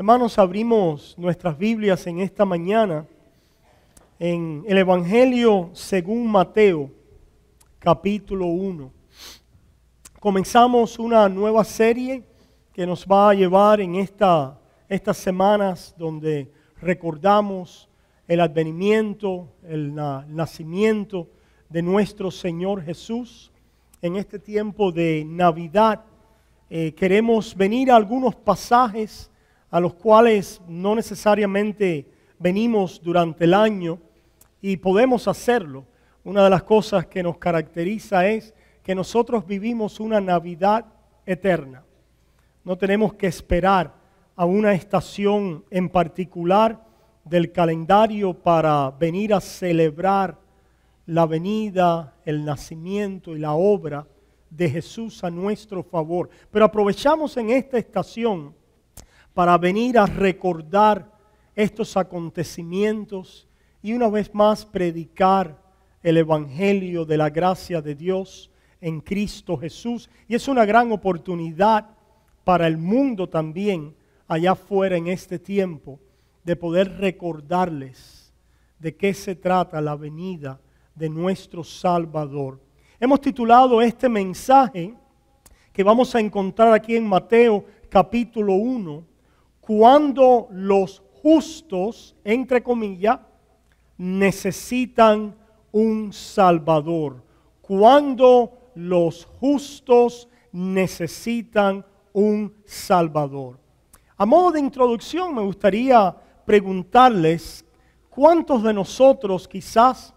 Hermanos, abrimos nuestras Biblias en esta mañana en el Evangelio según Mateo, capítulo 1. Comenzamos una nueva serie que nos va a llevar en estas semanas donde recordamos el advenimiento, el nacimiento de nuestro Señor Jesús. En este tiempo de Navidad queremos venir a algunos pasajes a los cuales no necesariamente venimos durante el año y podemos hacerlo. Una de las cosas que nos caracteriza es que nosotros vivimos una Navidad eterna. No tenemos que esperar a una estación en particular del calendario para venir a celebrar la venida, el nacimiento y la obra de Jesús a nuestro favor. Pero aprovechamos en esta estación para venir a recordar estos acontecimientos y una vez más predicar el Evangelio de la gracia de Dios en Cristo Jesús. Y es una gran oportunidad para el mundo también, allá afuera en este tiempo, de poder recordarles de qué se trata la venida de nuestro Salvador. Hemos titulado este mensaje que vamos a encontrar aquí en Mateo capítulo 1, cuando los justos, entre comillas, necesitan un Salvador. Cuando los justos necesitan un Salvador. A modo de introducción me gustaría preguntarles, ¿cuántos de nosotros quizás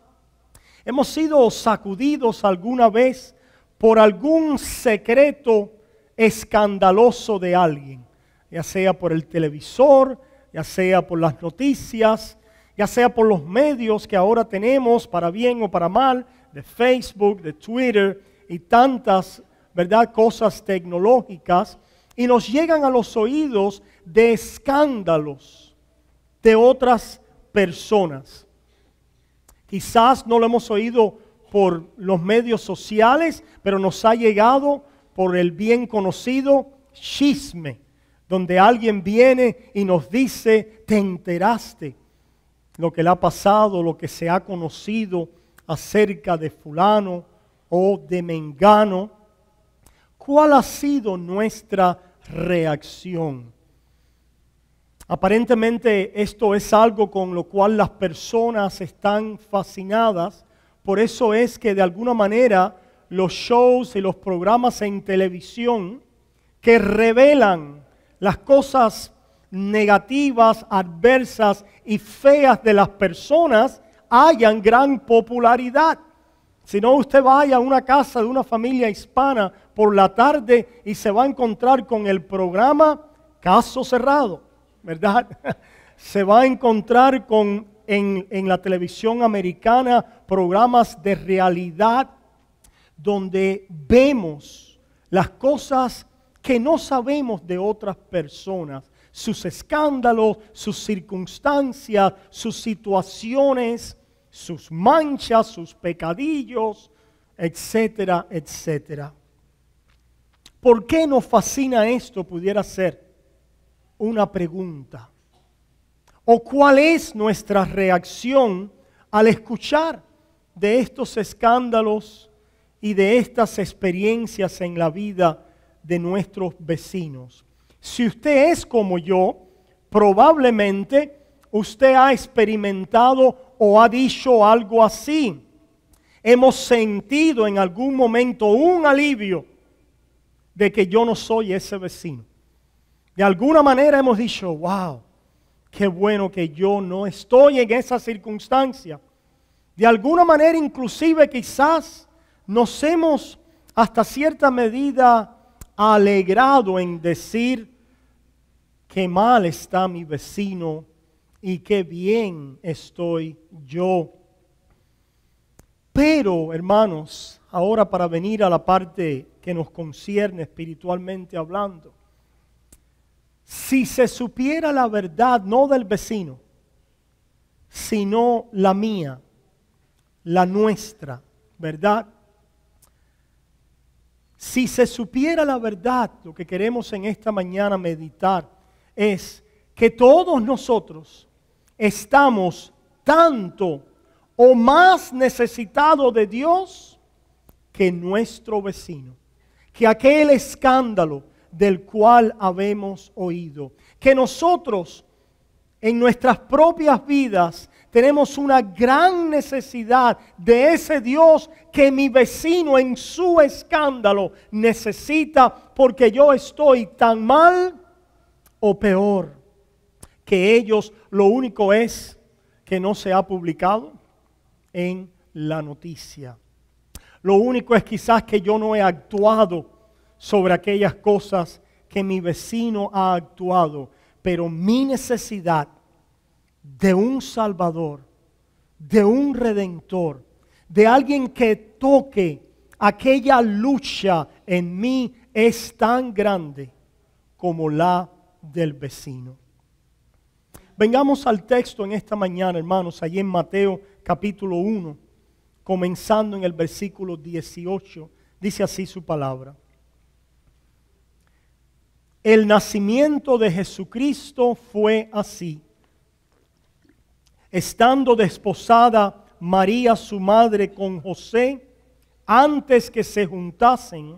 hemos sido sacudidos alguna vez por algún secreto escandaloso de alguien? Ya sea por el televisor, ya sea por las noticias, ya sea por los medios que ahora tenemos, para bien o para mal, de Facebook, de Twitter y tantas, ¿verdad?, cosas tecnológicas, y nos llegan a los oídos de escándalos de otras personas. Quizás no lo hemos oído por los medios sociales, pero nos ha llegado por el bien conocido chisme, donde alguien viene y nos dice, ¿te enteraste lo que le ha pasado, lo que se ha conocido acerca de fulano o de mengano? ¿Cuál ha sido nuestra reacción? Aparentemente esto es algo con lo cual las personas están fascinadas. Por eso es que de alguna manera los shows y los programas en televisión que revelan las cosas negativas, adversas y feas de las personas hallan gran popularidad. Si no, usted vaya a una casa de una familia hispana por la tarde y se va a encontrar con el programa Caso Cerrado, ¿verdad? Se va a encontrar con en la televisión americana programas de realidad donde vemos las cosas que no sabemos de otras personas, sus escándalos, sus circunstancias, sus situaciones, sus manchas, sus pecadillos, etcétera, etcétera. ¿Por qué nos fascina esto? Pudiera ser una pregunta. ¿O cuál es nuestra reacción al escuchar de estos escándalos y de estas experiencias en la vida de nuestros vecinos? Si usted es como yo, probablemente usted ha experimentado o ha dicho algo así. Hemos sentido en algún momento un alivio de que yo no soy ese vecino. De alguna manera hemos dicho, wow, qué bueno que yo no estoy en esa circunstancia. De alguna manera inclusive quizás nos hemos hasta cierta medida alegrado en decir qué mal está mi vecino y qué bien estoy yo. Pero, hermanos, ahora para venir a la parte que nos concierne espiritualmente hablando, si se supiera la verdad, no del vecino, sino la mía, la nuestra, ¿verdad? Si se supiera la verdad, lo que queremos en esta mañana meditar es que todos nosotros estamos tanto o más necesitados de Dios que nuestro vecino, que aquel escándalo del cual habemos oído, que nosotros en nuestras propias vidas tenemos una gran necesidad de ese Dios que mi vecino en su escándalo necesita, porque yo estoy tan mal o peor que ellos. Lo único es que no se ha publicado en la noticia. Lo único es quizás que yo no he actuado sobre aquellas cosas que mi vecino ha actuado, pero mi necesidad de un Salvador, de un Redentor, de alguien que toque aquella lucha en mí es tan grande como la del vecino. Vengamos al texto en esta mañana, hermanos, allí en Mateo capítulo 1, comenzando en el versículo 18, dice así su palabra. El nacimiento de Jesucristo fue así. Estando desposada María su madre con José, antes que se juntasen,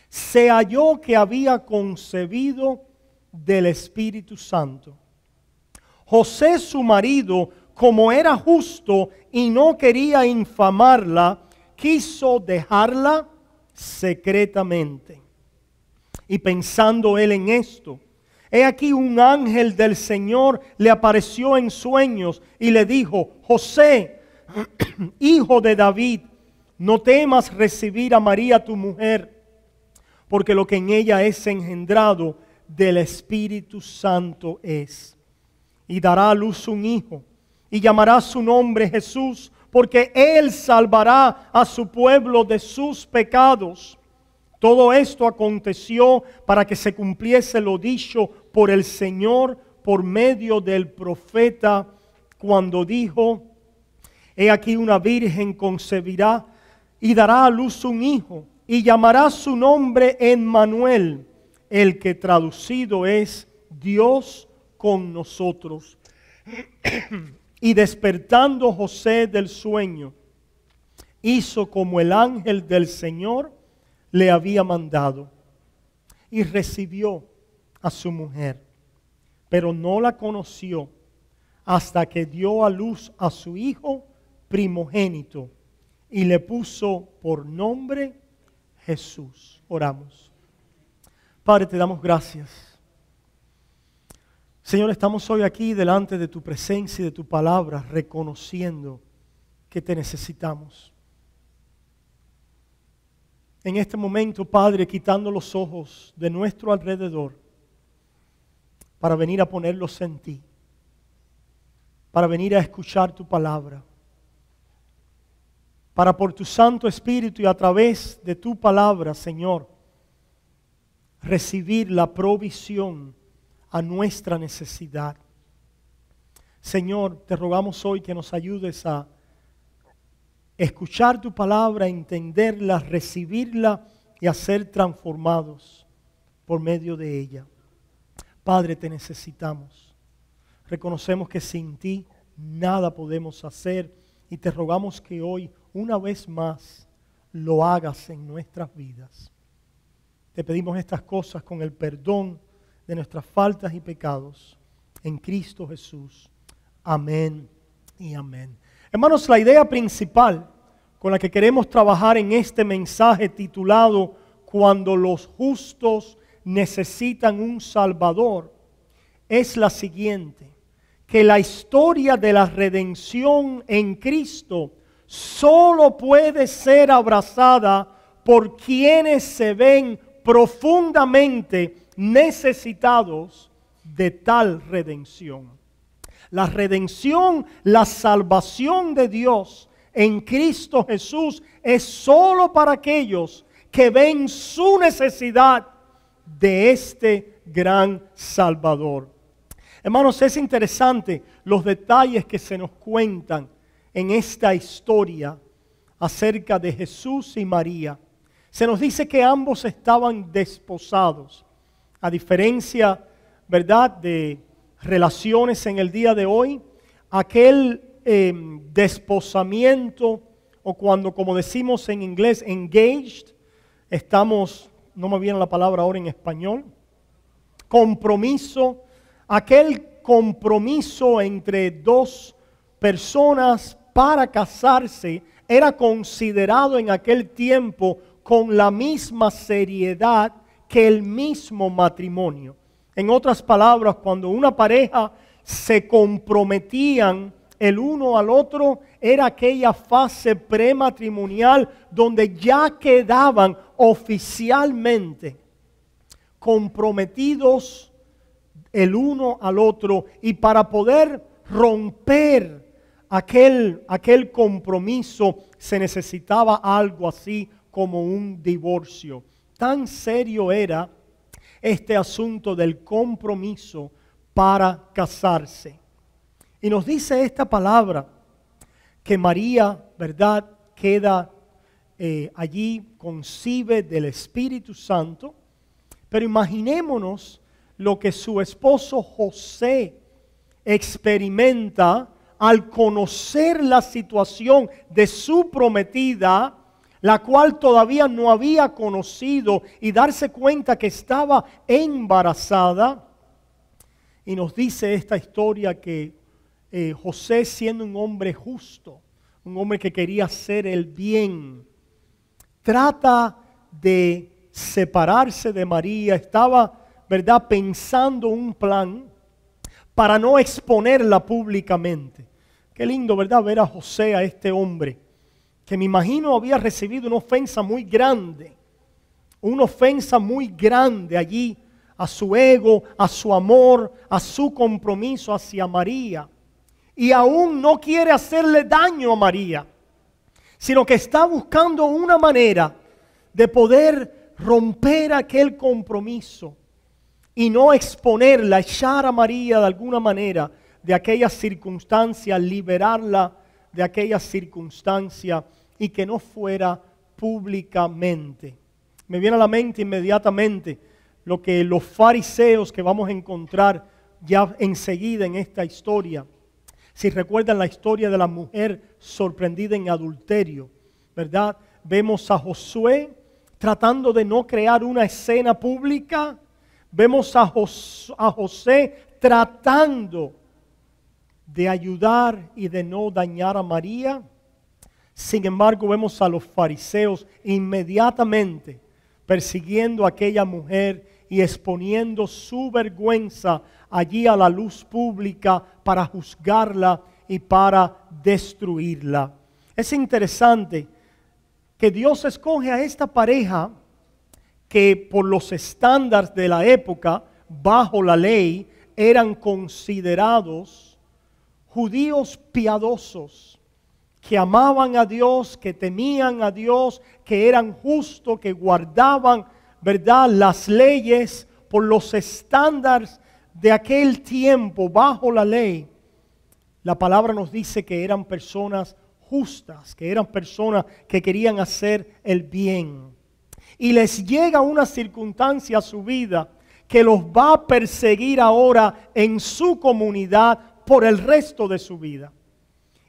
se halló que había concebido del Espíritu Santo. José su marido, como era justo y no quería infamarla, quiso dejarla secretamente. Y pensando él en esto, he aquí un ángel del Señor le apareció en sueños y le dijo: José, hijo de David, no temas recibir a María tu mujer, porque lo que en ella es engendrado del Espíritu Santo es. Y dará a luz un hijo, y llamará su nombre Jesús, porque él salvará a su pueblo de sus pecados. Todo esto aconteció para que se cumpliese lo dicho por el Señor por medio del profeta, cuando dijo: he aquí una virgen concebirá y dará a luz un hijo, y llamará su nombre Emmanuel, el que traducido es Dios con nosotros. Y despertando José del sueño, hizo como el ángel del Señor le había mandado, y recibió a su mujer, pero no la conoció hasta que dio a luz a su hijo primogénito y le puso por nombre Jesús. Oramos. Padre, te damos gracias. Señor, estamos hoy aquí delante de tu presencia y de tu palabra, reconociendo que te necesitamos. En este momento, Padre, quitando los ojos de nuestro alrededor para venir a ponerlos en ti, para venir a escuchar tu palabra, para por tu Santo Espíritu y a través de tu palabra, Señor, recibir la provisión a nuestra necesidad. Señor, te rogamos hoy que nos ayudes a escuchar tu palabra, entenderla, recibirla y a ser transformados por medio de ella. Padre, te necesitamos. Reconocemos que sin ti nada podemos hacer y te rogamos que hoy, una vez más, lo hagas en nuestras vidas. Te pedimos estas cosas con el perdón de nuestras faltas y pecados en Cristo Jesús. Amén y amén. Hermanos, la idea principal con la que queremos trabajar en este mensaje titulado Cuando los justos necesitan un Salvador es la siguiente: que la historia de la redención en Cristo solo puede ser abrazada por quienes se ven profundamente necesitados de tal redención. La redención, la salvación de Dios en Cristo Jesús es solo para aquellos que ven su necesidad de este gran Salvador. Hermanos, es interesante los detalles que se nos cuentan en esta historia acerca de Jesús y María. Se nos dice que ambos estaban desposados, a diferencia, ¿verdad?, de relaciones en el día de hoy, aquel desposamiento, o cuando, como decimos en inglés, engaged, estamos, no me viene la palabra ahora en español, compromiso, aquel compromiso entre dos personas para casarse era considerado en aquel tiempo con la misma seriedad que el mismo matrimonio. En otras palabras, cuando una pareja se comprometían el uno al otro, era aquella fase prematrimonial donde ya quedaban oficialmente comprometidos el uno al otro, y para poder romper aquel compromiso se necesitaba algo así como un divorcio. Tan serio era este asunto del compromiso para casarse. Y nos dice esta palabra que María, ¿verdad?, queda allí, concibe del Espíritu Santo. Pero imaginémonos lo que su esposo José experimenta al conocer la situación de su prometida, la cual todavía no había conocido, y darse cuenta que estaba embarazada. Y nos dice esta historia que José, siendo un hombre justo, un hombre que quería hacer el bien, trata de separarse de María. Estaba, ¿verdad?, pensando un plan para no exponerla públicamente. Qué lindo, ¿verdad?, ver a José, a este hombre, que me imagino había recibido una ofensa muy grande allí, a su ego, a su amor, a su compromiso hacia María. Y aún no quiere hacerle daño a María, sino que está buscando una manera de poder romper aquel compromiso y no exponerla, echar a María de alguna manera de aquella circunstancia, liberarla de aquella circunstancia y que no fuera públicamente. Me viene a la mente inmediatamente lo que los fariseos, que vamos a encontrar ya enseguida en esta historia. Si recuerdan la historia de la mujer sorprendida en adulterio, ¿verdad? Vemos a Josué tratando de no crear una escena pública. Vemos a José tratando de ayudar y de no dañar a María. Sin embargo, vemos a los fariseos inmediatamente persiguiendo a aquella mujer y exponiendo su vergüenza allí a la luz pública para juzgarla y para destruirla. Es interesante que Dios escoge a esta pareja que por los estándares de la época, bajo la ley, eran considerados judíos piadosos, que amaban a Dios, que temían a Dios, que eran justos, que guardaban, ¿verdad?, las leyes por los estándares de aquel tiempo bajo la ley. La palabra nos dice que eran personas justas, que eran personas que querían hacer el bien. Y les llega una circunstancia a su vida que los va a perseguir ahora en su comunidad por el resto de su vida.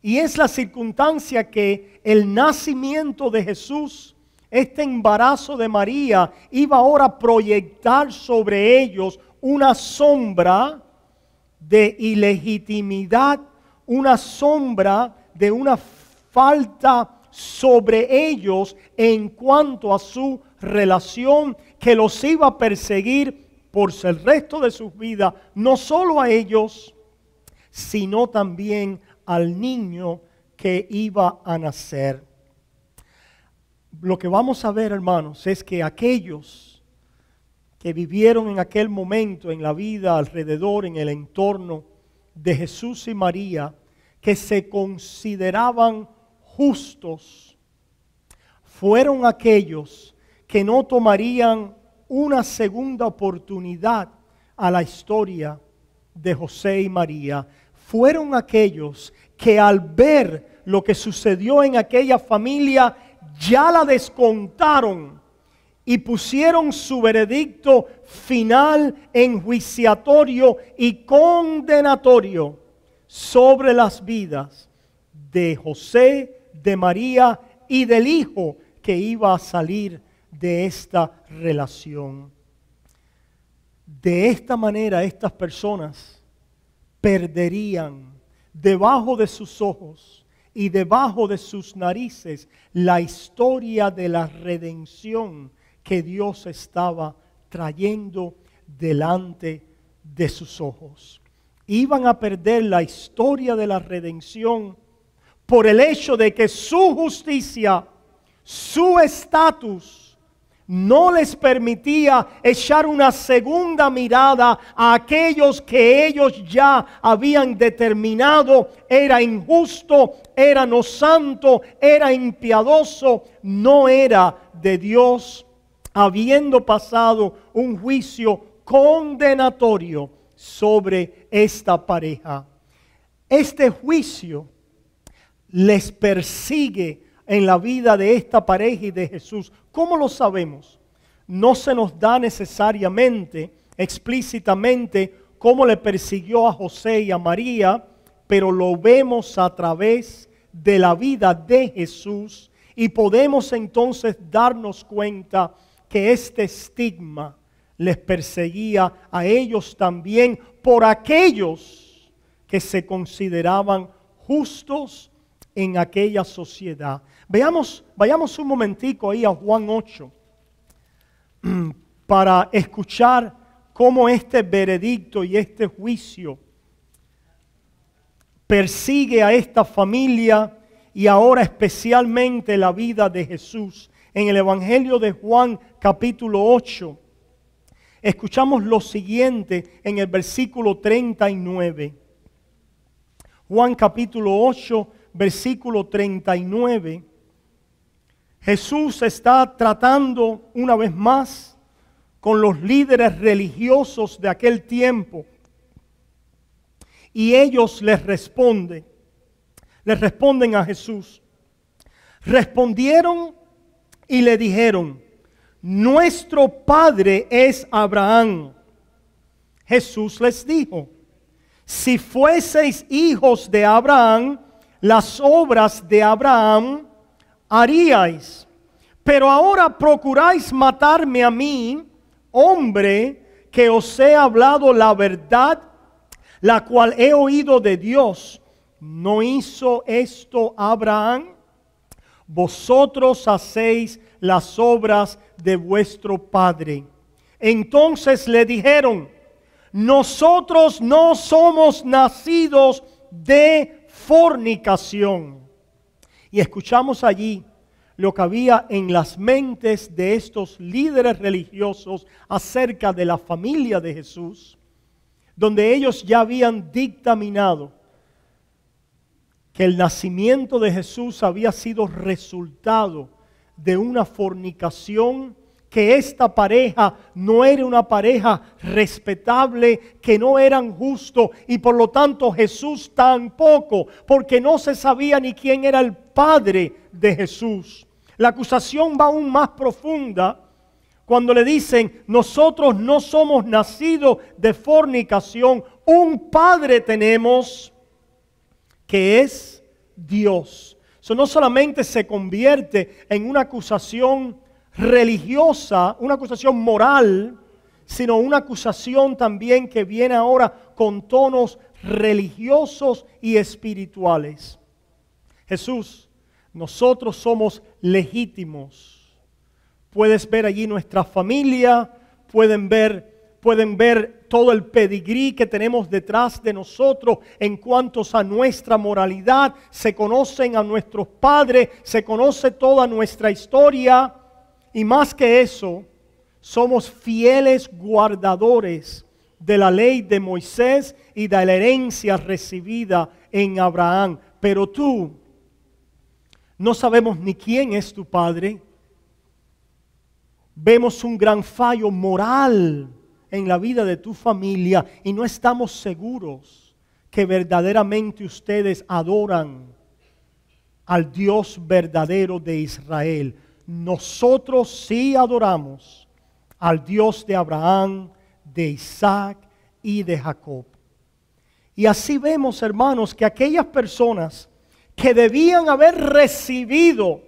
Y es la circunstancia que el nacimiento de Jesús, este embarazo de María, iba ahora a proyectar sobre ellos una sombra de ilegitimidad, una sombra de una falta sobre ellos en cuanto a su relación, que los iba a perseguir por el resto de sus vidas, no solo a ellos, sino también al niño que iba a nacer. Lo que vamos a ver, hermanos, es que aquellos que vivieron en aquel momento en la vida alrededor, en el entorno de Jesús y María, que se consideraban justos, fueron aquellos que no tomarían una segunda oportunidad a la historia de José y María. Fueron aquellos que al ver lo que sucedió en aquella familia, ya la descontaron y pusieron su veredicto final, enjuiciatorio y condenatorio sobre las vidas de José, de María y del hijo que iba a salir de esta relación. De esta manera estas personas perderían debajo de sus ojos y debajo de sus narices la historia de la redención que Dios estaba trayendo delante de sus ojos. Iban a perder la historia de la redención por el hecho de que su justicia, su estatus, no les permitía echar una segunda mirada a aquellos que ellos ya habían determinado era injusto, era no santo, era impiadoso, no era de Dios, habiendo pasado un juicio condenatorio sobre esta pareja. Este juicio les persigue en la vida de esta pareja y de Jesús. ¿Cómo lo sabemos? No se nos da necesariamente, explícitamente, cómo le persiguió a José y a María, pero lo vemos a través de la vida de Jesús y podemos entonces darnos cuenta que este estigma les perseguía a ellos también por aquellos que se consideraban justos en aquella sociedad. Vayamos un momentico ahí a Juan 8 para escuchar cómo este veredicto y este juicio persigue a esta familia y ahora especialmente la vida de Jesús. En el Evangelio de Juan capítulo 8 escuchamos lo siguiente en el versículo 39. Juan capítulo 8, versículo 39. Jesús está tratando una vez más con los líderes religiosos de aquel tiempo. Y ellos les responden a Jesús. Respondieron y le dijeron: nuestro padre es Abraham. Jesús les dijo: si fueseis hijos de Abraham, las obras de Abraham haríais. Pero ahora procuráis matarme a mí, hombre, que os he hablado la verdad, la cual he oído de Dios. ¿No hizo esto Abraham? Vosotros hacéis las obras de vuestro padre. Entonces le dijeron: nosotros no somos nacidos de fornicación. Y escuchamos allí lo que había en las mentes de estos líderes religiosos acerca de la familia de Jesús, donde ellos ya habían dictaminado que el nacimiento de Jesús había sido resultado de una fornicación, que esta pareja no era una pareja respetable, que no eran justos y por lo tanto Jesús tampoco, porque no se sabía ni quién era el padre de Jesús. La acusación va aún más profunda cuando le dicen: nosotros no somos nacidos de fornicación, un padre tenemos que es Dios. Eso no solamente se convierte en una acusación religiosa, una acusación moral, sino una acusación también que viene ahora con tonos religiosos y espirituales. Jesús, nosotros somos legítimos. Puedes ver allí nuestra familia, pueden ver todo el pedigrí que tenemos detrás de nosotros en cuanto a nuestra moralidad. Se conocen a nuestros padres, se conoce toda nuestra historia. Y más que eso, somos fieles guardadores de la ley de Moisés y de la herencia recibida en Abraham. Pero tú, no sabemos ni quién es tu padre. Vemos un gran fallo moral en la vida de tu familia y no estamos seguros que verdaderamente ustedes adoran al Dios verdadero de Israel. nosotros sí adoramos al Dios de Abraham, de Isaac y de Jacob. Y así vemos, hermanos, que aquellas personas que debían haber recibido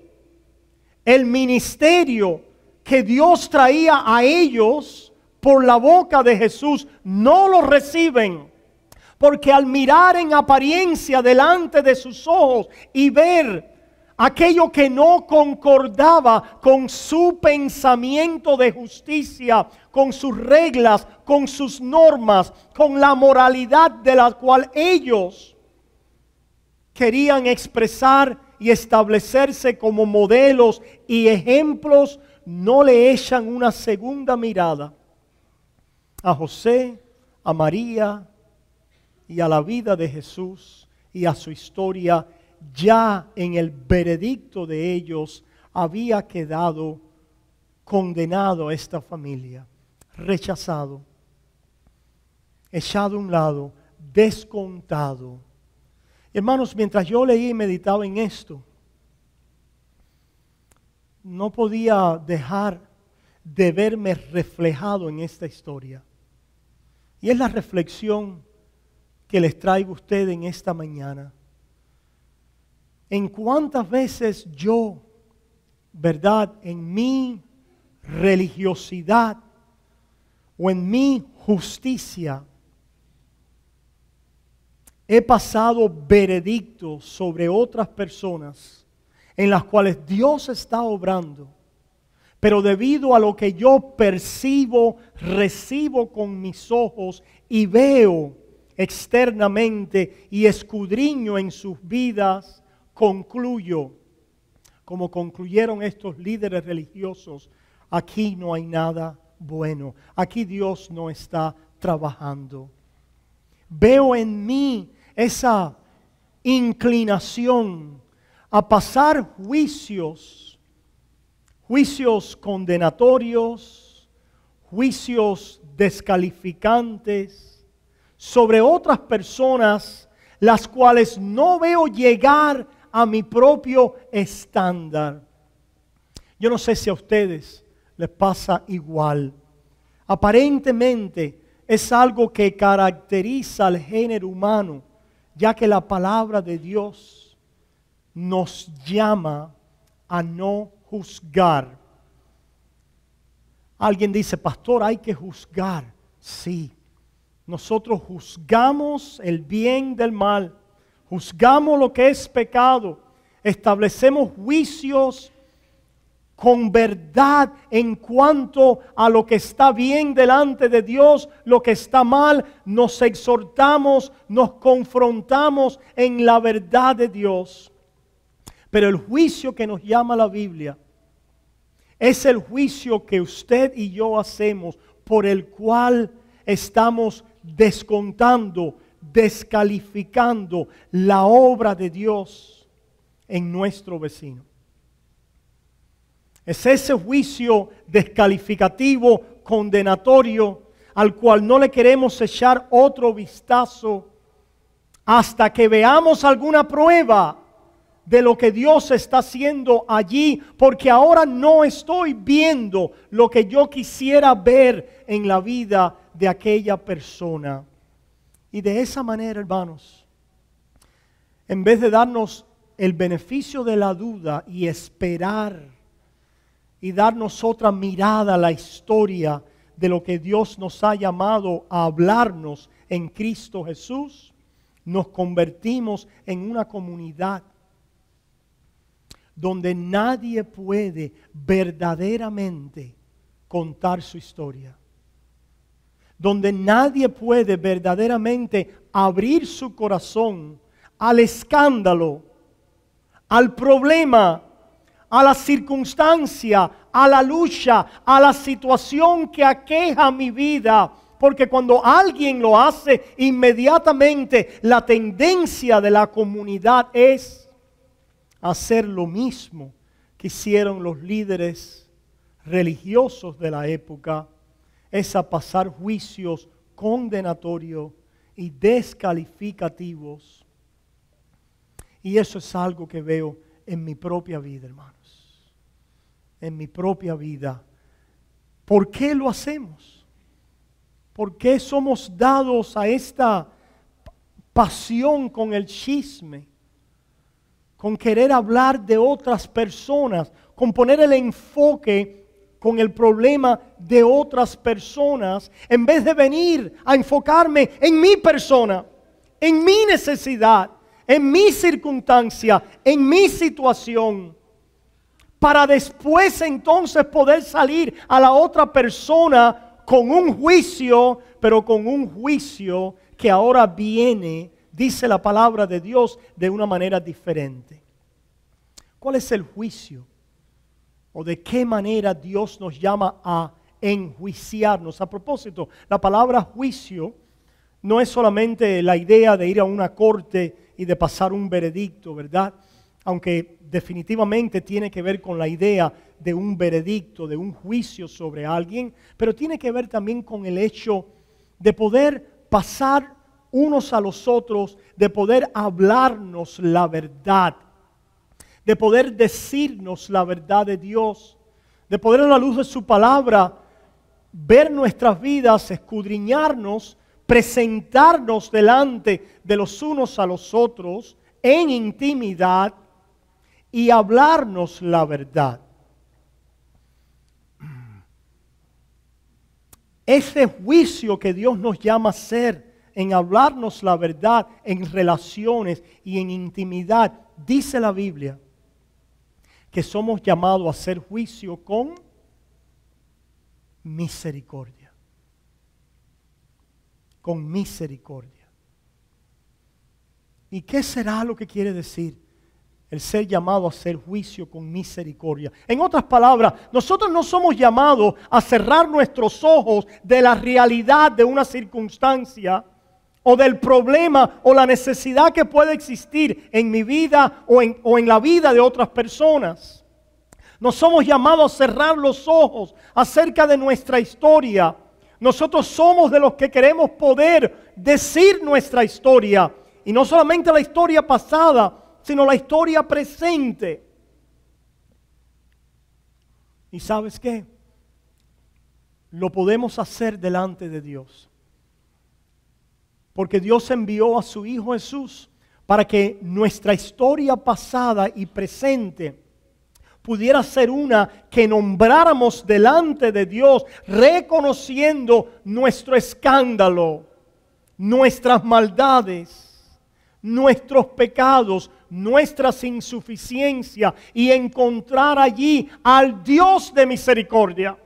el ministerio que Dios traía a ellos por la boca de Jesús, no lo reciben. Porque al mirar en apariencia delante de sus ojos y ver aquello que no concordaba con su pensamiento de justicia, con sus reglas, con sus normas, con la moralidad de la cual ellos querían expresar y establecerse como modelos y ejemplos, no le echan una segunda mirada a José, a María y a la vida de Jesús y a su historia. Ya en el veredicto de ellos había quedado condenado a esta familia, rechazado, echado a un lado, descontado. Hermanos, mientras yo leía y meditaba en esto, no podía dejar de verme reflejado en esta historia. Y es la reflexión que les traigo a ustedes en esta mañana. En cuántas veces yo, ¿verdad?, en mi religiosidad o en mi justicia, he pasado veredictos sobre otras personas en las cuales Dios está obrando, pero debido a lo que yo percibo, recibo con mis ojos y veo externamente y escudriño en sus vidas, concluyo, como concluyeron estos líderes religiosos: aquí no hay nada bueno, aquí Dios no está trabajando. Veo en mí esa inclinación a pasar juicios condenatorios, juicios descalificantes sobre otras personas, las cuales no veo llegar a mi propio estándar. Yo no sé si a ustedes les pasa igual. Aparentemente es algo que caracteriza al género humano, ya que la palabra de Dios nos llama a no juzgar. Alguien dice: pastor, hay que juzgar. Sí, nosotros juzgamos el bien del mal, juzgamos lo que es pecado, establecemos juicios con verdad en cuanto a lo que está bien delante de Dios, lo que está mal, nos exhortamos, nos confrontamos en la verdad de Dios. Pero el juicio que nos llama la Biblia es el juicio que usted y yo hacemos, por el cual estamos descontando, descalificando la obra de Dios en nuestro vecino. Es ese juicio descalificativo, condenatorio, al cual no le queremos echar otro vistazo hasta que veamos alguna prueba de lo que Dios está haciendo allí, porque ahora no estoy viendo lo que yo quisiera ver en la vida de aquella persona. Y de esa manera, hermanos, en vez de darnos el beneficio de la duda y esperar y darnos otra mirada a la historia de lo que Dios nos ha llamado a hablarnos en Cristo Jesús, nos convertimos en una comunidad donde nadie puede verdaderamente contar su historia, donde nadie puede verdaderamente abrir su corazón al escándalo, al problema, a la circunstancia, a la lucha, a la situación que aqueja mi vida. Porque cuando alguien lo hace, inmediatamente la tendencia de la comunidad es hacer lo mismo que hicieron los líderes religiosos de la época, es a pasar juicios condenatorios y descalificativos. Y eso es algo que veo en mi propia vida, hermanos. en mi propia vida. ¿Por qué lo hacemos? ¿Por qué somos dados a esta pasión con el chisme? Con querer hablar de otras personas, con poner el enfoque con el problema de otras personas, en vez de venir a enfocarme en mi persona, en mi necesidad, en mi circunstancia, en mi situación, para después entonces poder salir a la otra persona con un juicio, pero con un juicio que ahora viene, dice la palabra de Dios, de una manera diferente. ¿Cuál es el juicio? ¿O de qué manera Dios nos llama a enjuiciarnos? A propósito, la palabra juicio no es solamente la idea de ir a una corte y de pasar un veredicto, ¿verdad? Aunque definitivamente tiene que ver con la idea de un veredicto, de un juicio sobre alguien, pero tiene que ver también con el hecho de poder pasar unos a los otros, de poder hablarnos la verdad, de poder decirnos la verdad de Dios, de poder a la luz de su palabra ver nuestras vidas, escudriñarnos, presentarnos delante de los unos a los otros en intimidad y hablarnos la verdad. Ese juicio que Dios nos llama a hacer en hablarnos la verdad en relaciones y en intimidad, dice la Biblia que somos llamados a hacer juicio con misericordia. Con misericordia. ¿Y qué será lo que quiere decir el ser llamado a hacer juicio con misericordia? En otras palabras, nosotros no somos llamados a cerrar nuestros ojos de la realidad de una circunstancia o del problema o la necesidad que puede existir en mi vida o en la vida de otras personas. No somos llamados a cerrar los ojos acerca de nuestra historia. Nosotros somos de los que queremos poder decir nuestra historia. Y no solamente la historia pasada, sino la historia presente. ¿Y sabes qué? Lo podemos hacer delante de Dios. Porque Dios envió a su Hijo Jesús para que nuestra historia pasada y presente pudiera ser una que nombráramos delante de Dios, reconociendo nuestro escándalo, nuestras maldades, nuestros pecados, nuestras insuficiencias, y encontrar allí al Dios de misericordia.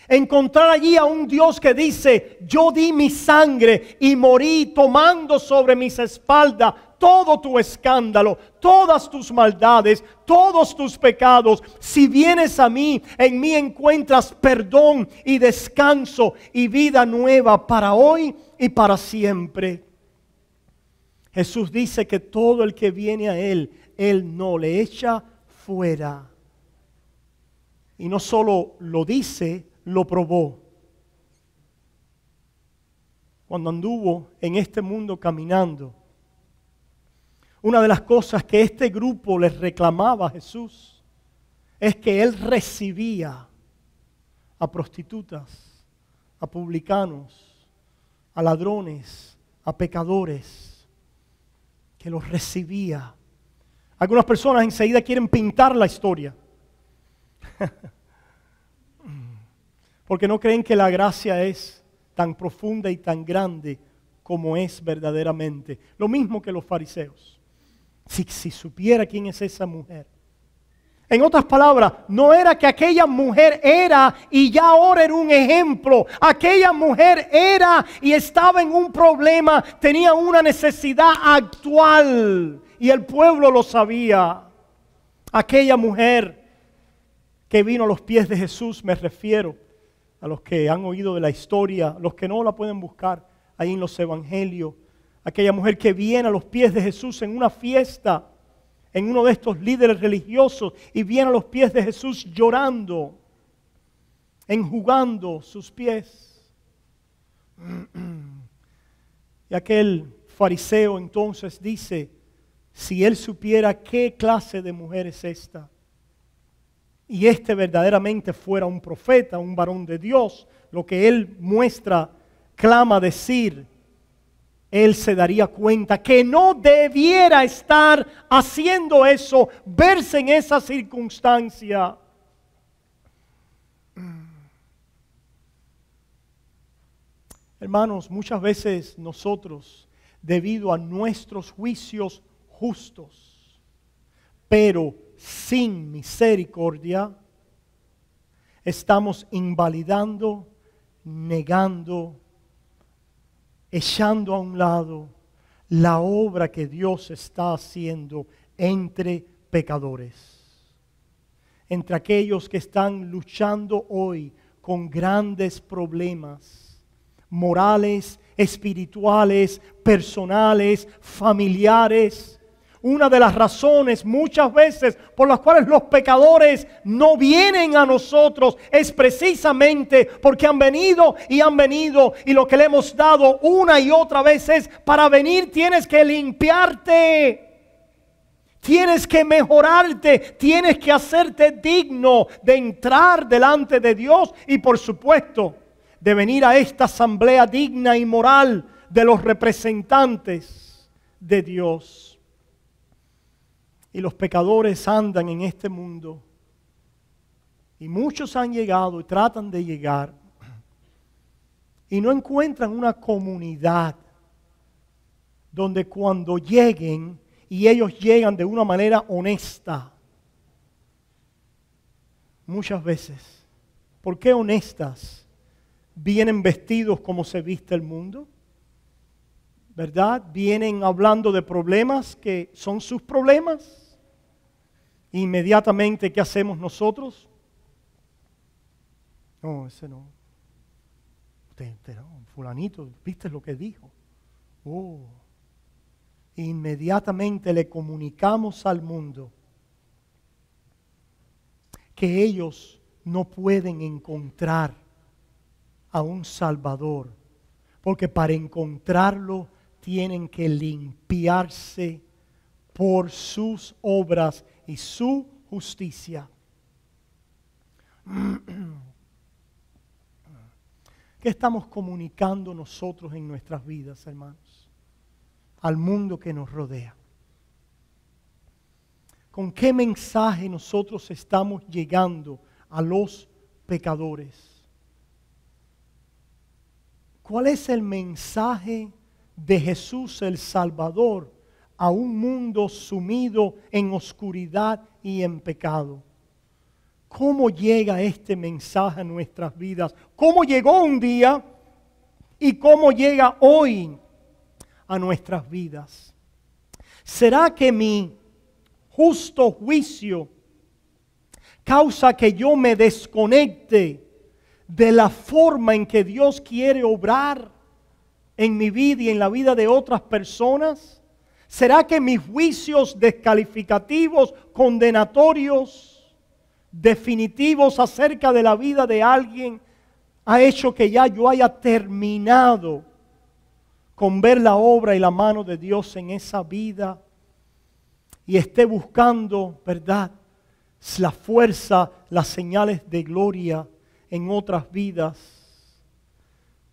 Encontrar allí a un Dios que dice: yo di mi sangre y morí tomando sobre mis espaldas todo tu escándalo, todas tus maldades, todos tus pecados. Si vienes a mí, en mí encuentras perdón y descanso y vida nueva para hoy y para siempre. Jesús dice que todo el que viene a Él, Él no le echa fuera. Y no solo lo dice, lo probó. Cuando anduvo en este mundo caminando, una de las cosas que este grupo les reclamaba a Jesús es que Él recibía a prostitutas, a publicanos, a ladrones, a pecadores, que los recibía. Algunas personas enseguida quieren pintar la historia. Porque no creen que la gracia es tan profunda y tan grande como es verdaderamente. Lo mismo que los fariseos. Si supiera quién es esa mujer. En otras palabras, no era que aquella mujer era y ya ahora era un ejemplo. Aquella mujer era y estaba en un problema, tenía una necesidad actual y el pueblo lo sabía. Aquella mujer que vino a los pies de Jesús, me refiero a los que han oído de la historia, los que no la pueden buscar ahí en los evangelios. Aquella mujer que viene a los pies de Jesús en una fiesta, en uno de estos líderes religiosos, y viene a los pies de Jesús llorando, enjugando sus pies. Y aquel fariseo entonces dice: si él supiera qué clase de mujer es esta, y este verdaderamente fuera un profeta, un varón de Dios, lo que él muestra, clama decir, él se daría cuenta que no debiera estar haciendo eso, verse en esa circunstancia. Hermanos, muchas veces nosotros, debido a nuestros juicios justos, pero sin misericordia, estamos invalidando, negando, echando a un lado la obra que Dios está haciendo entre pecadores, entre aquellos que están luchando hoy con grandes problemas morales, espirituales, personales, familiares. Una de las razones muchas veces por las cuales los pecadores no vienen a nosotros es precisamente porque han venido y lo que le hemos dado una y otra vez es: para venir tienes que limpiarte, tienes que mejorarte, tienes que hacerte digno de entrar delante de Dios y, por supuesto, de venir a esta asamblea digna y moral de los representantes de Dios. Y los pecadores andan en este mundo, y muchos han llegado y tratan de llegar, y no encuentran una comunidad donde cuando lleguen, y ellos llegan de una manera honesta, muchas veces. ¿Por qué honestas? Vienen vestidos como se viste el mundo, ¿verdad? Vienen hablando de problemas que son sus problemas. Inmediatamente, ¿qué hacemos nosotros? No, ese no. Usted no, fulanito, ¿viste lo que dijo? Oh. Inmediatamente le comunicamos al mundo que ellos no pueden encontrar a un Salvador, porque para encontrarlo tienen que limpiarse por sus obras y su justicia. ¿Qué estamos comunicando nosotros en nuestras vidas, hermanos? Al mundo que nos rodea. ¿Con qué mensaje nosotros estamos llegando a los pecadores? ¿Cuál es el mensaje de Jesús el Salvador a un mundo sumido en oscuridad y en pecado? ¿Cómo llega este mensaje a nuestras vidas? ¿Cómo llegó un día y cómo llega hoy a nuestras vidas? ¿Será que mi justo juicio causa que yo me desconecte de la forma en que Dios quiere obrar en mi vida y en la vida de otras personas? ¿Será que mis juicios descalificativos, condenatorios, definitivos acerca de la vida de alguien ha hecho que ya yo haya terminado con ver la obra y la mano de Dios en esa vida y esté buscando, ¿verdad?, la fuerza, las señales de gloria en otras vidas,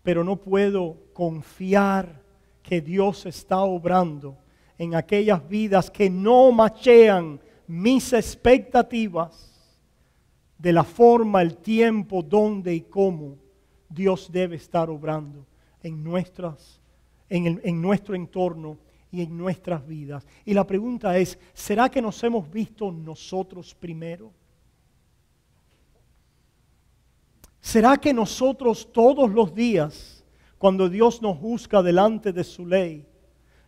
pero no puedo confiar que Dios está obrando en aquellas vidas que no machean mis expectativas de la forma, el tiempo, dónde y cómo Dios debe estar obrando en nuestro entorno y en nuestras vidas. Y la pregunta es, ¿será que nos hemos visto nosotros primero? ¿Será que nosotros todos los días, cuando Dios nos juzga delante de su ley,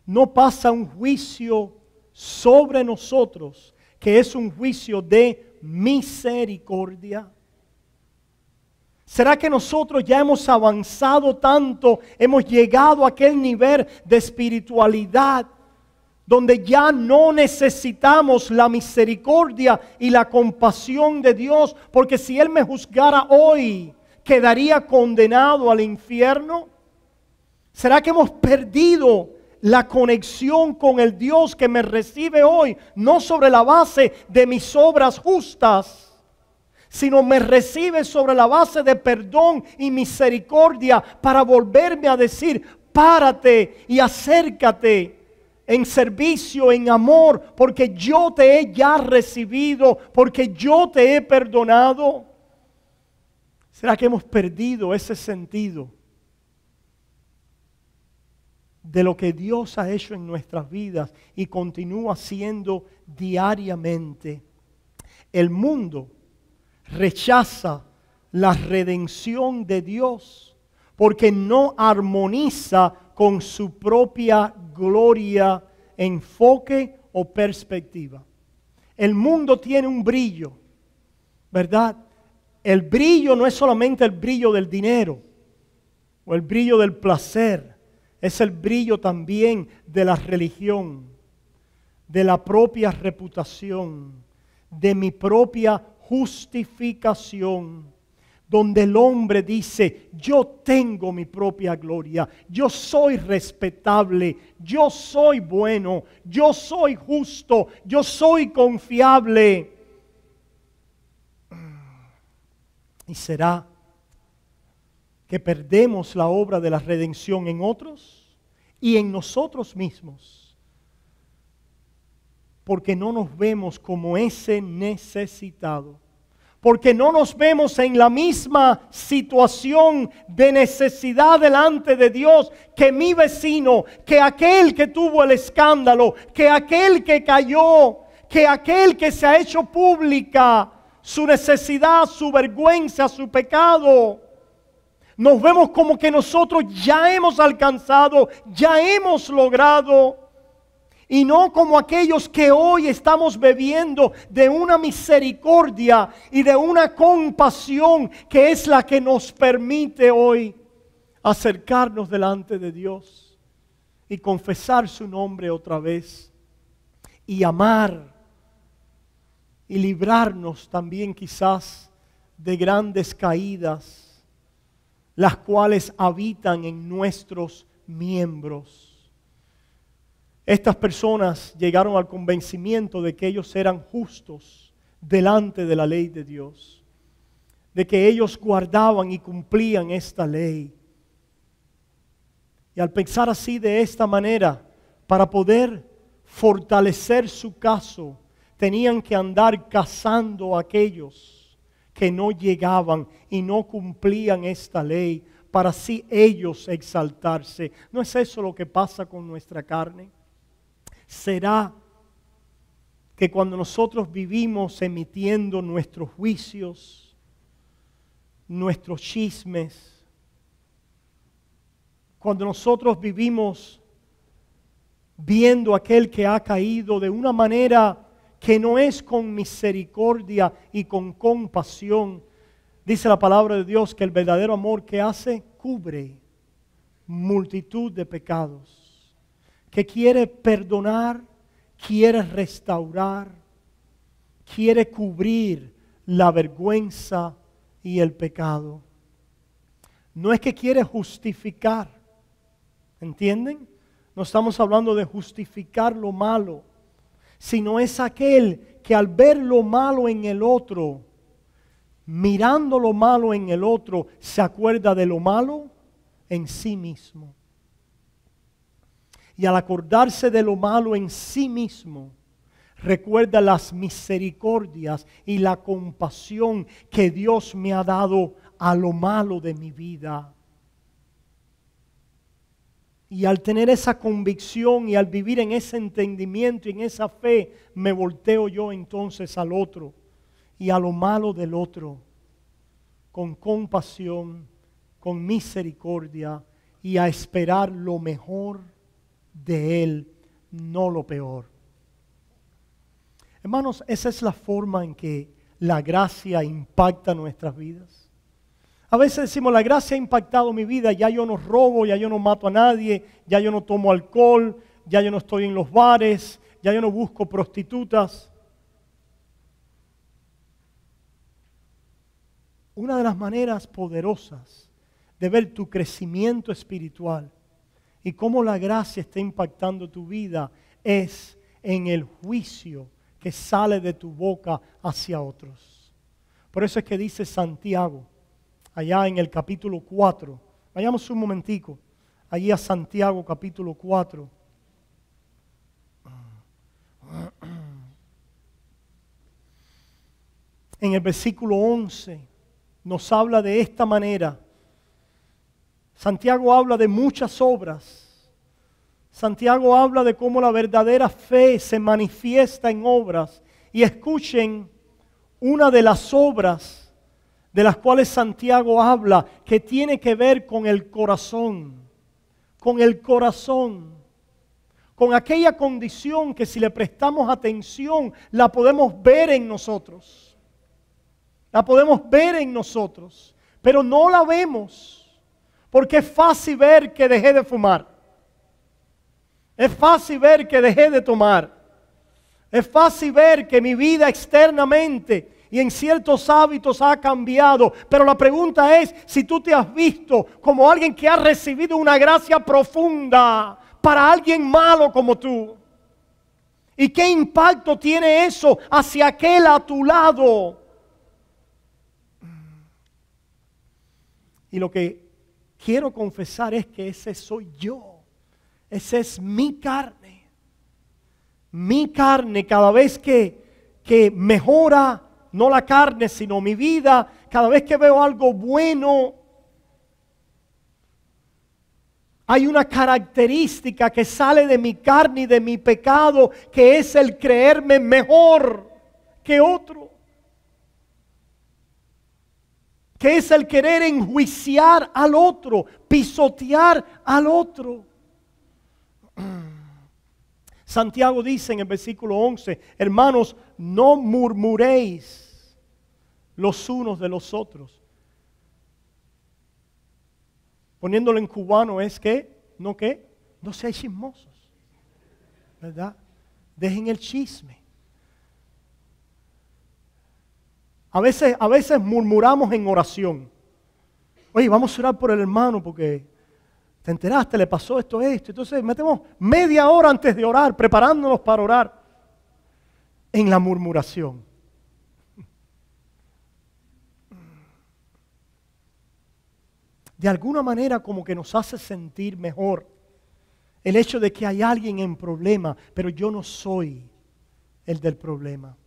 no pasa un juicio sobre nosotros, que es un juicio de misericordia? ¿Será que nosotros ya hemos avanzado tanto, hemos llegado a aquel nivel de espiritualidad donde ya no necesitamos la misericordia y la compasión de Dios? Porque si Él me juzgara hoy, ¿quedaría condenado al infierno? ¿Será que hemos perdido la conexión con el Dios que me recibe hoy, no sobre la base de mis obras justas, sino me recibe sobre la base de perdón y misericordia para volverme a decir, párate y acércate en servicio, en amor, porque yo te he ya recibido, porque yo te he perdonado. ¿Será que hemos perdido ese sentido de lo que Dios ha hecho en nuestras vidas y continúa haciendo diariamente? El mundo rechaza la redención de Dios porque no armoniza con su propia gloria, enfoque o perspectiva. El mundo tiene un brillo, ¿verdad? El brillo no es solamente el brillo del dinero o el brillo del placer, es el brillo también de la religión, de la propia reputación, de mi propia justificación, donde el hombre dice, yo tengo mi propia gloria, yo soy respetable, yo soy bueno, yo soy justo, yo soy confiable. ¿Y será que perdemos la obra de la redención en otros y en nosotros mismos? Porque no nos vemos como ese necesitado. Porque no nos vemos en la misma situación de necesidad delante de Dios que mi vecino, que aquel que tuvo el escándalo, que aquel que cayó, que aquel que se ha hecho pública su necesidad, su vergüenza, su pecado. Nos vemos como que nosotros ya hemos alcanzado, ya hemos logrado. Y no como aquellos que hoy estamos bebiendo de una misericordia y de una compasión que es la que nos permite hoy acercarnos delante de Dios y confesar su nombre otra vez y amar y librarnos también quizás de grandes caídas, las cuales habitan en nuestros miembros. Estas personas llegaron al convencimiento de que ellos eran justos delante de la ley de Dios, de que ellos guardaban y cumplían esta ley. Y al pensar así de esta manera, para poder fortalecer su caso, tenían que andar cazando a aquellos que no llegaban y no cumplían esta ley, para así ellos exaltarse. ¿No es eso lo que pasa con nuestra carne? ¿Será que cuando nosotros vivimos emitiendo nuestros juicios, nuestros chismes, cuando nosotros vivimos viendo a aquel que ha caído de una manera que no es con misericordia y con compasión, dice la palabra de Dios que el verdadero amor que hace cubre multitud de pecados, que quiere perdonar, quiere restaurar, quiere cubrir la vergüenza y el pecado. No es que quiere justificar, ¿entienden? No estamos hablando de justificar lo malo, sino es aquel que al ver lo malo en el otro, mirando lo malo en el otro, se acuerda de lo malo en sí mismo. Y al acordarse de lo malo en sí mismo, recuerda las misericordias y la compasión que Dios me ha dado a lo malo de mi vida. Y al tener esa convicción y al vivir en ese entendimiento y en esa fe, me volteo yo entonces al otro y a lo malo del otro, con compasión, con misericordia y a esperar lo mejor de Él, no lo peor. Hermanos, esa es la forma en que la gracia impacta nuestras vidas. A veces decimos, la gracia ha impactado mi vida, ya yo no robo, ya yo no mato a nadie, ya yo no tomo alcohol, ya yo no estoy en los bares, ya yo no busco prostitutas. Una de las maneras poderosas de ver tu crecimiento espiritual y cómo la gracia está impactando tu vida es en el juicio que sale de tu boca hacia otros. Por eso es que dice Santiago, allá en el capítulo 4. Vayamos un momentico, allí a Santiago capítulo 4. En el versículo 11 nos habla de esta manera. Santiago habla de muchas obras. Santiago habla de cómo la verdadera fe se manifiesta en obras. Y escuchen una de las obras de las cuales Santiago habla, que tiene que ver con el corazón. Con el corazón. Con aquella condición que si le prestamos atención, la podemos ver en nosotros. La podemos ver en nosotros, pero no la vemos, porque es fácil ver que dejé de fumar. Es fácil ver que dejé de tomar. Es fácil ver que mi vida externamente y en ciertos hábitos ha cambiado. Pero la pregunta es si tú te has visto como alguien que ha recibido una gracia profunda para alguien malo como tú. ¿Y qué impacto tiene eso hacia aquel a tu lado? Y lo que quiero confesar es que ese soy yo. Esa es mi carne. Mi carne cada vez que mejora, no la carne, sino mi vida, cada vez que veo algo bueno, hay una característica que sale de mi carne y de mi pecado, que es el creerme mejor que otro. Que es el querer enjuiciar al otro, pisotear al otro. Santiago dice en el versículo 11, hermanos, no murmuréis los unos de los otros. Poniéndolo en cubano es que, no seáis chismosos, ¿verdad? Dejen el chisme. A veces murmuramos en oración. Oye, vamos a orar por el hermano porque te enteraste, le pasó esto. Entonces metemos media hora antes de orar, preparándonos para orar en la murmuración. De alguna manera como que nos hace sentir mejor el hecho de que hay alguien en problema, pero yo no soy el del problema.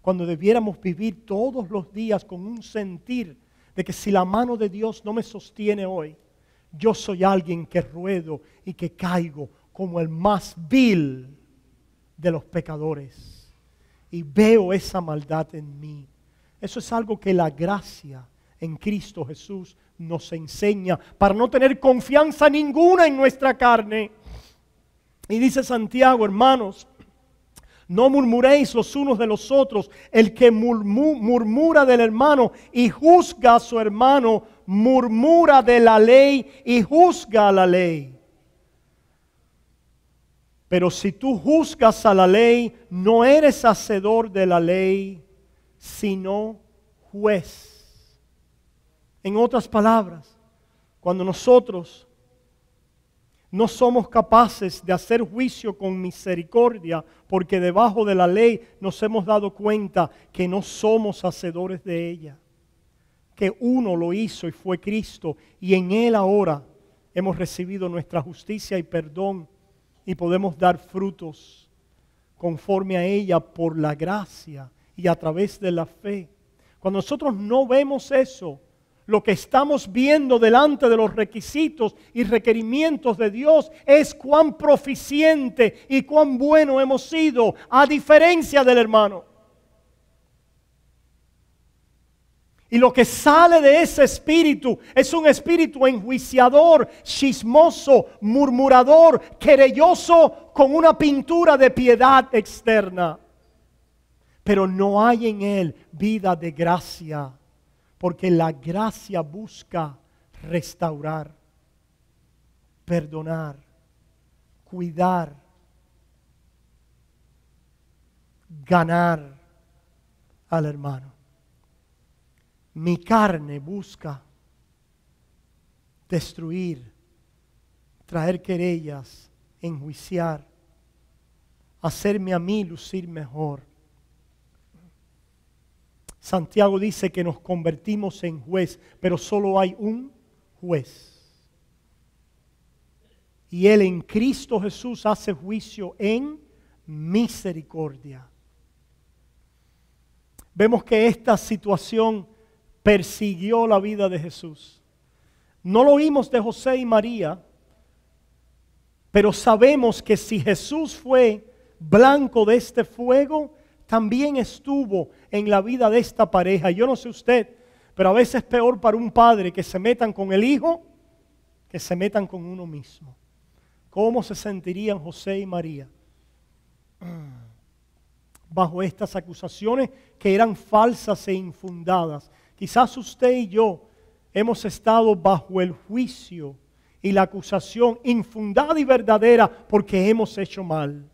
Cuando debiéramos vivir todos los días con un sentir de que si la mano de Dios no me sostiene hoy, yo soy alguien que ruedo y que caigo como el más vil de los pecadores. Y veo esa maldad en mí. Eso es algo que la gracia en Cristo Jesús nos enseña para no tener confianza ninguna en nuestra carne. Y dice Santiago, hermanos, no murmuréis los unos de los otros. El que murmura del hermano y juzga a su hermano, murmura de la ley y juzga a la ley. Pero si tú juzgas a la ley, no eres hacedor de la ley, sino juez. En otras palabras, cuando nosotros no somos capaces de hacer juicio con misericordia, porque debajo de la ley nos hemos dado cuenta que no somos hacedores de ella. Que uno lo hizo y fue Cristo, y en Él ahora hemos recibido nuestra justicia y perdón, y podemos dar frutos conforme a ella por la gracia y a través de la fe. Cuando nosotros no vemos eso, lo que estamos viendo delante de los requisitos y requerimientos de Dios es cuán proficiente y cuán bueno hemos sido, a diferencia del hermano. Y lo que sale de ese espíritu es un espíritu enjuiciador, chismoso, murmurador, querelloso, con una pintura de piedad externa. Pero no hay en él vida de gracia. Porque la gracia busca restaurar, perdonar, cuidar, ganar al hermano. Mi carne busca destruir, traer querellas, enjuiciar, hacerme a mí lucir mejor. Santiago dice que nos convertimos en juez, pero solo hay un juez. Y Él en Cristo Jesús hace juicio en misericordia. Vemos que esta situación persiguió la vida de Jesús. No lo oímos de José y María, pero sabemos que si Jesús fue blanco de este fuego, también estuvo en la vida de esta pareja. Yo no sé usted, pero a veces es peor para un padre que se metan con el hijo que se metan con uno mismo. ¿Cómo se sentirían José y María bajo estas acusaciones que eran falsas e infundadas? Quizás usted y yo hemos estado bajo el juicio y la acusación infundada y verdadera porque hemos hecho mal.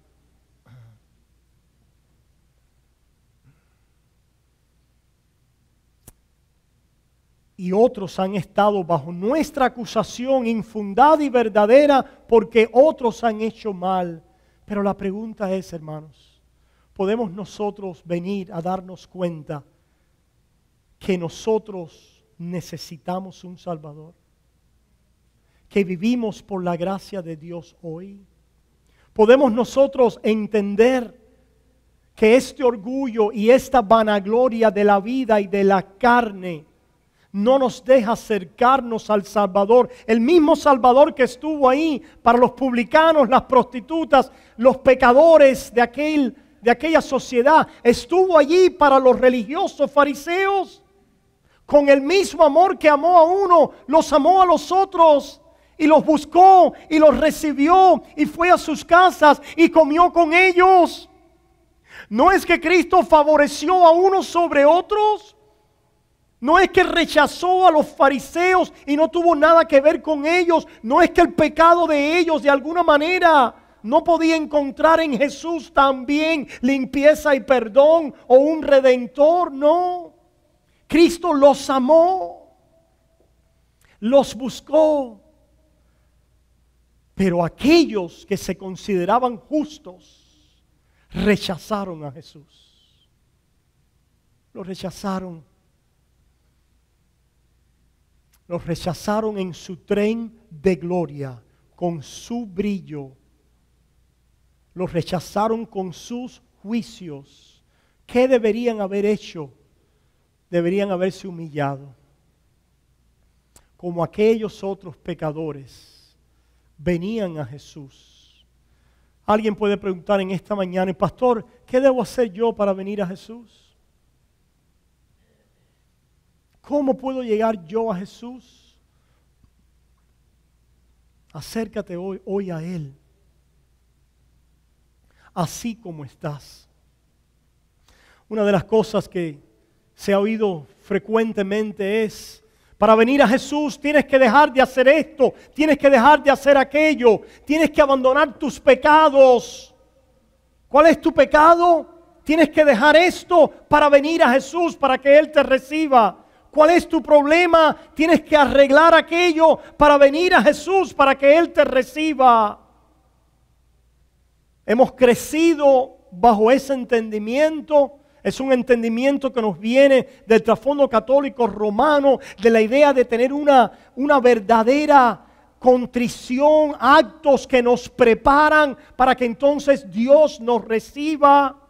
Y otros han estado bajo nuestra acusación infundada y verdadera porque otros han hecho mal. Pero la pregunta es, hermanos, ¿podemos nosotros venir a darnos cuenta que nosotros necesitamos un Salvador? Que vivimos por la gracia de Dios hoy. ¿Podemos nosotros entender que este orgullo y esta vanagloria de la vida y de la carne no nos deja acercarnos al Salvador? El mismo Salvador que estuvo ahí para los publicanos, las prostitutas, los pecadores de aquella sociedad, estuvo allí para los religiosos fariseos. Con el mismo amor que amó a uno, los amó a los otros. Y los buscó y los recibió y fue a sus casas y comió con ellos. No es que Cristo favoreció a unos sobre otros. No es que rechazó a los fariseos y no tuvo nada que ver con ellos. No es que el pecado de ellos de alguna manera no podía encontrar en Jesús también limpieza y perdón o un redentor. No. Cristo los amó. Los buscó. Pero aquellos que se consideraban justos rechazaron a Jesús. Lo rechazaron. Los rechazaron en su tren de gloria, con su brillo. Los rechazaron con sus juicios. ¿Qué deberían haber hecho? Deberían haberse humillado. Como aquellos otros pecadores venían a Jesús. Alguien puede preguntar en esta mañana: pastor, ¿qué debo hacer yo para venir a Jesús? ¿Cómo puedo llegar yo a Jesús? Acércate hoy a Él, así como estás. Una de las cosas que se ha oído frecuentemente es: para venir a Jesús tienes que dejar de hacer esto, tienes que dejar de hacer aquello, tienes que abandonar tus pecados. ¿Cuál es tu pecado? Tienes que dejar esto para venir a Jesús, para que Él te reciba. ¿Cuál es tu problema? Tienes que arreglar aquello para venir a Jesús, para que Él te reciba. Hemos crecido bajo ese entendimiento. Es un entendimiento que nos viene del trasfondo católico romano, de la idea de tener una verdadera contrición, actos que nos preparan para que entonces Dios nos reciba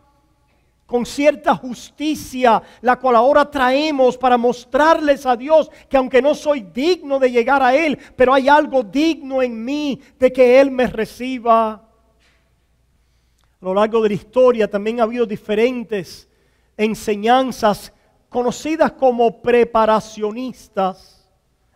con cierta justicia, la cual ahora traemos para mostrarles a Dios que aunque no soy digno de llegar a Él, pero hay algo digno en mí de que Él me reciba. A lo largo de la historia también ha habido diferentes enseñanzas conocidas como preparacionistas,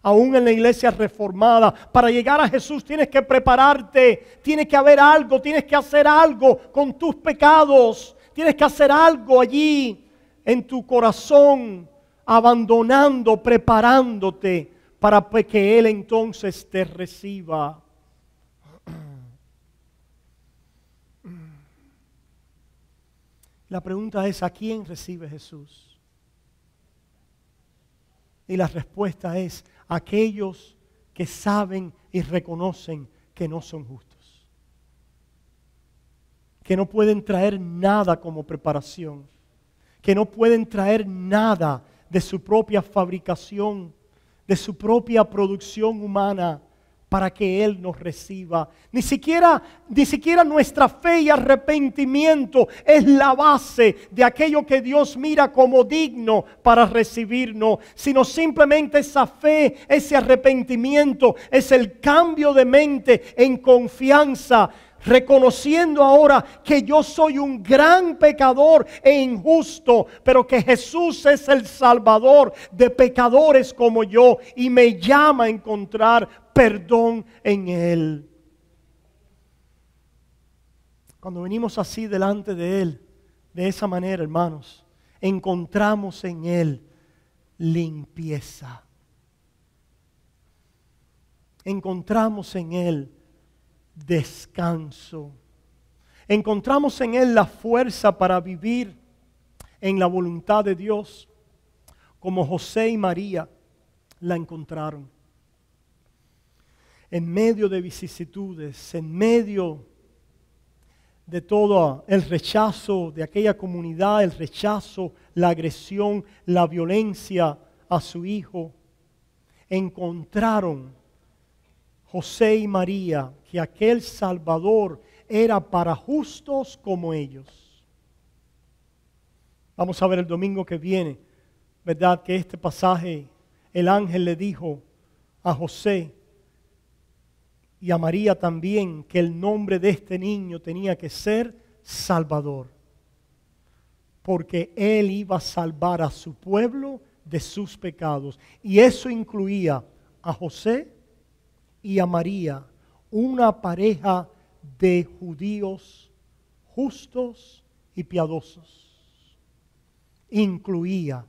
aún en la iglesia reformada. Para llegar a Jesús tienes que prepararte, tiene que haber algo, tienes que hacer algo con tus pecados, tienes que hacer algo allí en tu corazón, abandonando, preparándote para que Él entonces te reciba. La pregunta es: ¿a quién recibe Jesús? Y la respuesta es: aquellos que saben y reconocen que no son justos, que no pueden traer nada como preparación, que no pueden traer nada de su propia fabricación, de su propia producción humana, para que Él nos reciba. Ni siquiera nuestra fe y arrepentimiento es la base de aquello que Dios mira como digno para recibirnos, sino simplemente esa fe, ese arrepentimiento, es el cambio de mente en confianza, reconociendo ahora que yo soy un gran pecador e injusto, pero que Jesús es el Salvador de pecadores como yo y me llama a encontrar perdón en Él. Cuando venimos así delante de Él, de esa manera, hermanos, encontramos en Él limpieza. Encontramos en Él descanso. Encontramos en Él la fuerza para vivir en la voluntad de Dios, como José y María la encontraron. En medio de vicisitudes, en medio de todo el rechazo de aquella comunidad, el rechazo, la agresión, la violencia a su hijo, encontraron José y María que aquel Salvador era para justos como ellos. Vamos a ver el domingo que viene, ¿verdad? Que este pasaje, el ángel le dijo a José y a María también que el nombre de este niño tenía que ser Salvador, porque Él iba a salvar a su pueblo de sus pecados. Y eso incluía a José y a María, una pareja de judíos justos y piadosos. Incluía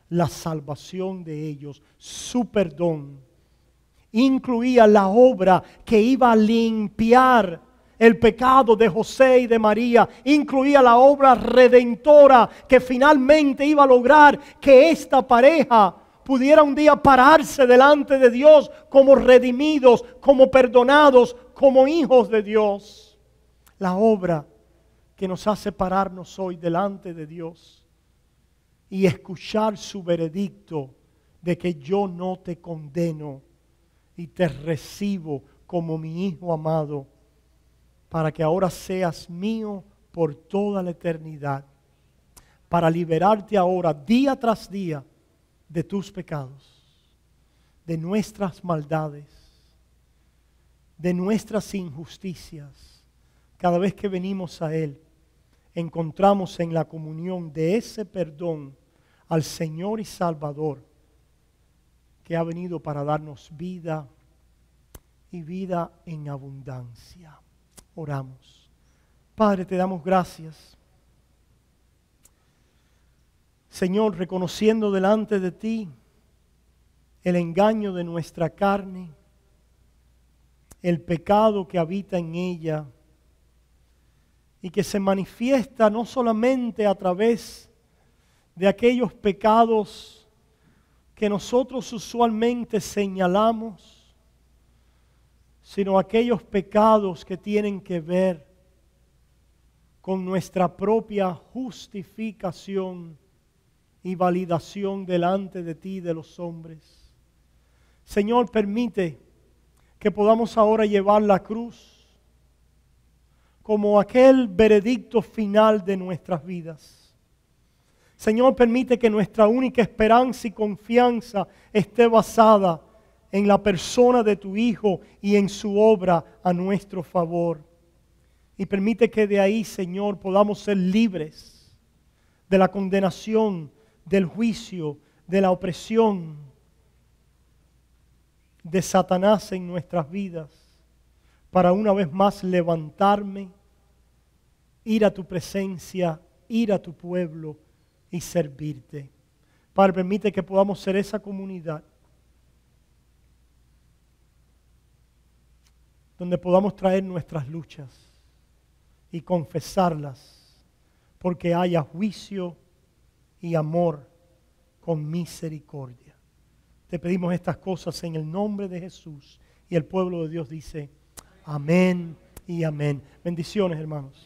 la salvación de ellos, su perdón. Incluía la obra que iba a limpiar el pecado de José y de María. Incluía la obra redentora que finalmente iba a lograr que esta pareja pudiera un día pararse delante de Dios como redimidos, como perdonados, como hijos de Dios. La obra que nos hace pararnos hoy delante de Dios y escuchar su veredicto de que yo no te condeno y te recibo como mi hijo amado, para que ahora seas mío por toda la eternidad, para liberarte ahora día tras día de tus pecados, de nuestras maldades, de nuestras injusticias. Cada vez que venimos a Él, encontramos en la comunión de ese perdón al Señor y Salvador, que ha venido para darnos vida y vida en abundancia. Oramos. Padre, te damos gracias. Señor, reconociendo delante de ti el engaño de nuestra carne, el pecado que habita en ella y que se manifiesta no solamente a través de aquellos pecados que nosotros usualmente señalamos, sino aquellos pecados que tienen que ver con nuestra propia justificación y validación delante de ti y de los hombres. Señor, permite que podamos ahora llevar la cruz como aquel veredicto final de nuestras vidas. Señor, permite que nuestra única esperanza y confianza esté basada en la persona de tu Hijo y en su obra a nuestro favor. Y permite que de ahí, Señor, podamos ser libres de la condenación, del juicio, de la opresión de Satanás en nuestras vidas, para una vez más levantarme, ir a tu presencia, ir a tu pueblo y servirte. Padre, permite que podamos ser esa comunidad donde podamos traer nuestras luchas y confesarlas, porque haya juicio y amor con misericordia. Te pedimos estas cosas en el nombre de Jesús, y el pueblo de Dios dice amén y amén. Bendiciones, hermanos.